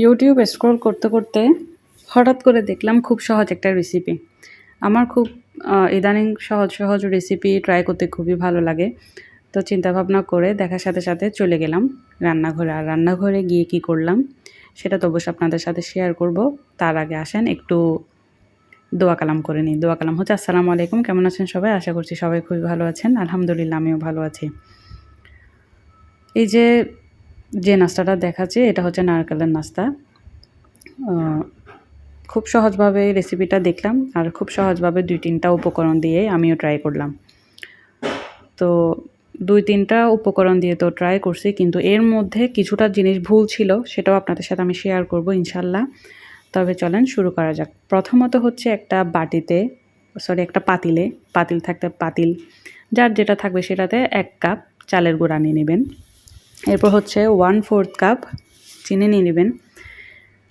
YouTube scroll করতে করতে হঠাৎ করে দেখলাম খুব সহজ একটা রেসিপি। আমার খুব ইদানিং সহজ সহজ রেসিপি ট্রাই করতে খুবই ভালো লাগে। তো চিন্তাভাবনা করে দেখার সাথে সাথে চলে গেলাম রান্নাঘরে। আর রান্নাঘরে গিয়ে কি করলাম সেটা তো অবশ্যই আপনাদের সাথে শেয়ার করব। তার আগে আসেন একটু দোয়া কালাম করে নিই। দোয়া কালাম হচ্ছে আসসালামু আলাইকুম, কেমন আছেন সবাই? আশা করছি সবাই খুবই ভালো আছেন। আলহামদুলিল্লাহ আমিও ভালো আছি। এই যে নাস্তাটা দেখাচ্ছে এটা হচ্ছে নারকেলের নাস্তা। খুব সহজভাবে রেসিপিটা দেখলাম আর খুব সহজভাবে ২-৩টা উপকরণ দিয়ে আমিও ট্রাই করলাম। তো ২-৩টা উপকরণ দিয়ে তো ট্রাই করছি, কিন্তু এর মধ্যে কিছুটা জিনিস ভুল ছিল, সেটাও আপনাদের সাথে আমি শেয়ার করব ইনশাল্লাহ। তবে চলেন শুরু করা যাক। প্রথমত হচ্ছে একটা পাতিল থাকতে পাতিল, যার যেটা থাকবে সেটাতে ১ কাপ চালের গুঁড়া নিয়ে নেবেন। এরপর হচ্ছে 1/4 কাপ চিনি নিয়ে নেবেন।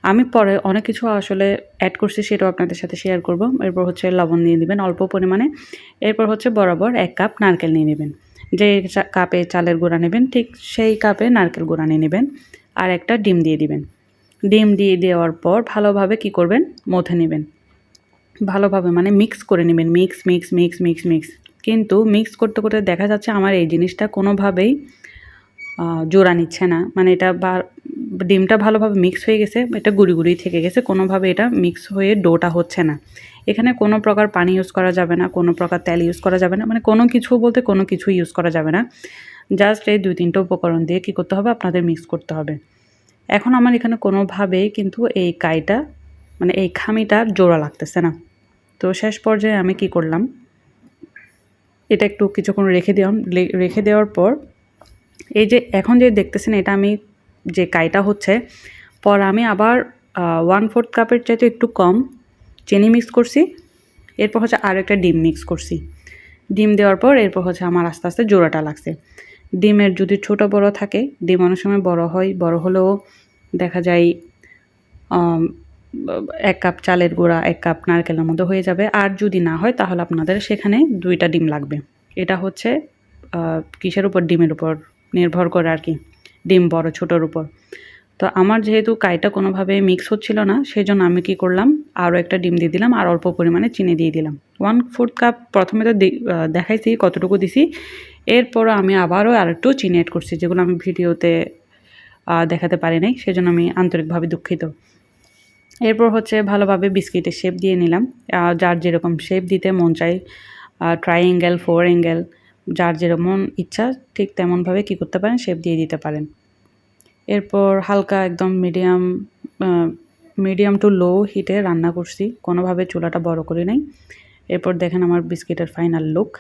আমি পরে অনেক কিছু আসলে অ্যাড করছি, সেটাও আপনাদের সাথে শেয়ার করব। এরপর হচ্ছে লবণ নিয়ে নেবেন অল্প পরিমাণে। এরপর হচ্ছে বরাবর ১ কাপ নারকেল নিয়ে নেবেন। যে কাপে চালের গুঁড়া নেবেন ঠিক সেই কাপে নারকেল গুঁড়া নিয়ে নেবেন। আর একটা ডিম দিয়ে দিবেন। ডিম দিয়ে দেওয়ার পর ভালোভাবে কি করবেন, মথে নেবেন। ভালোভাবে মানে মিক্স করে নেবেন। মিক্স। কিন্তু মিক্স করতে করতে দেখা যাচ্ছে আমার এই জিনিসটা কোনোভাবেই জোড়া নিচ্ছে না। মানে এটা ডিমটা ভালোভাবে মিক্স হয়ে গেছে, এটা গুঁড়ি থেকে গেছে, কোনোভাবে এটা মিক্স হয়ে ডোটা হচ্ছে না। এখানে কোনো প্রকার পানি ইউজ করা যাবে না, কোনো প্রকার তেল ইউজ করা যাবে না, মানে কোনো কিছু বলতে কোনো কিছু ইউজ করা যাবে না। জাস্ট এই ২-৩টা উপকরণ দিয়ে কী করতে হবে, আপনাদের মিক্স করতে হবে। এখন আমার এখানে কোনোভাবেই কিন্তু এই কাইটা মানে এই খামিটা জোড়া লাগতেছে না। তো শেষ পর্যায়ে আমি কি করলাম, এটা একটু কিছুক্ষণ রেখে দেওয়ার পর এই যে এখন যে দেখতেছেন এটা আমি যে কাইটা হচ্ছে, পর আমি আবার 1/4 কাপের চাইতে একটু কম চিনি মিক্স করছি। এরপর হচ্ছে আরও একটা ডিম মিক্স করছি। ডিম দেওয়ার পর এরপর হচ্ছে আমার আস্তে আস্তে জোড়াটা লাগছে। ডিমের যদি ছোট বড় থাকে, ডিম অনেক সময় বড় হয়, বড় হলেও দেখা যায় ১ কাপ চালের গুঁড়া ১ কাপ নারকেলের মধ্যে হয়ে যাবে। আর যদি না হয় তাহলে আপনাদের সেখানে 2টা ডিম লাগবে। এটা হচ্ছে কিসের উপর, ডিমের উপর নির্ভর করে আর কি, ডিম বড় ছোটোর উপর। তো আমার যেহেতু কাইটা কোনোভাবে মিক্স হচ্ছিল না, সেজন্য আমি কি করলাম, আরও একটা ডিম দিয়ে দিলাম আর অল্প পরিমাণে চিনি দিয়ে দিলাম। 1/4 কাপ প্রথমে তো দেখাইছি কতটুকু দিছি। এরপরও আমি আবারও আরেকটু চিনি অ্যাড করছি, যেগুলো আমি ভিডিওতে দেখাতে পারি নাই, সেজন্য আমি আন্তরিকভাবে দুঃখিত। এরপর হচ্ছে ভালোভাবে বিস্কিটের শেপ দিয়ে নিলাম। যার যেরকম শেপ দিতে মন চায়, ট্রাইঅ্যাঙ্গেল, 4 অ্যাঙ্গেল, যার যেরকম ইচ্ছা ঠিক তেমনভাবে কী করতে পারেন, শেপ দিয়ে দিতে পারেন। এরপর হালকা একদম মিডিয়াম টু লো হিটে রান্না করছি, কোনোভাবে চুলাটা বড় করি নাই। এরপর দেখেন আমার বিস্কিটের ফাইনাল লুক।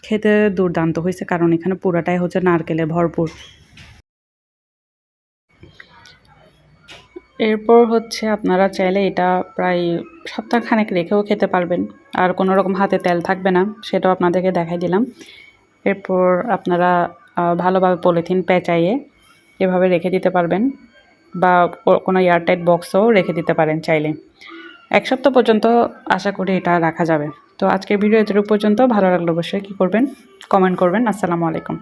খেতে দুর্দান্ত হয়েছে, কারণ এখানে পুরাটাই হচ্ছে নারকেলে ভরপুর। এরপর হচ্ছে আপনারা চাইলে এটা প্রায় সপ্তাহখানেক রেখেও খেতে পারবেন, আর কোনো রকম হাতে তেল থাকবে না, সেটাও আপনাদেরকে দেখাই দিলাম। এরপর আপনারা ভালোভাবে পলিথিন পেঁচাইয়ে এভাবে রেখে দিতে পারবেন, বা কোনো এয়ারটাইট বক্সেও রেখে দিতে পারেন চাইলে। 1 সপ্তাহ পর্যন্ত আশা করি এটা রাখা যাবে। তো আজকের ভিডিও এতটুকু পর্যন্ত। ভালো লাগলে অবশ্যই কী করবেন, কমেন্ট করবেন। আসসালামু আলাইকুম।